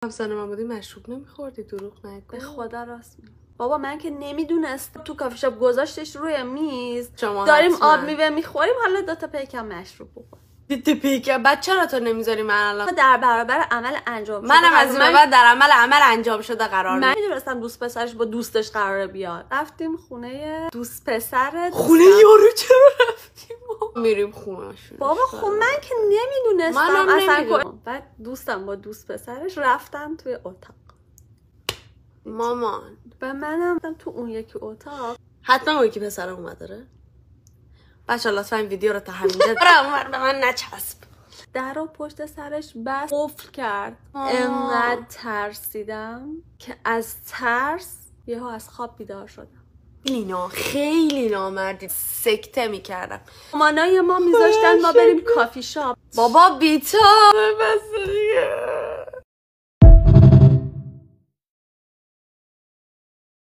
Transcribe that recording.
همسن من بودی مشروب نمیخوردی؟ دروغ نگو. به خدا راست میگم. بابا من که نمیدونستم. تو کافی شاپ گذاشتش روی میز، شما داریم حتما آب میوه میخوریم، حالا 2 تا پیکم مشروب بخور. دیدی پیکه بعد چرا تو نمیذاری من الان در برابر عمل انجام شده منم از این بعد در عمل انجام شده قرار من میدونستم دوست پسرش با دوستش قراره بیاد. رفتیم خونه دوست پسر. خونه یارو چرا رفتیم؟ میریم خونه‌شون. بابا خب من که نمیدونستم اصلا. بعد دوستم با دوست پسرش رفتن توی اتاق. مامان و منم تو اون یکی اتاق. حتما اون یکی پسر اومد داره. بچه لطفا این ویدیو رو تا همینجا برام به من نچسب. در رو پشت سرش بس قفل کرد. انقدر ترسیدم که از ترس یهو از خواب بیدار شدم. لینا خیلی نامردی. سکته میکردم. مامانای ما میذاشتن ما بریم کافی شاپ. بابا بیتا بس دیگه.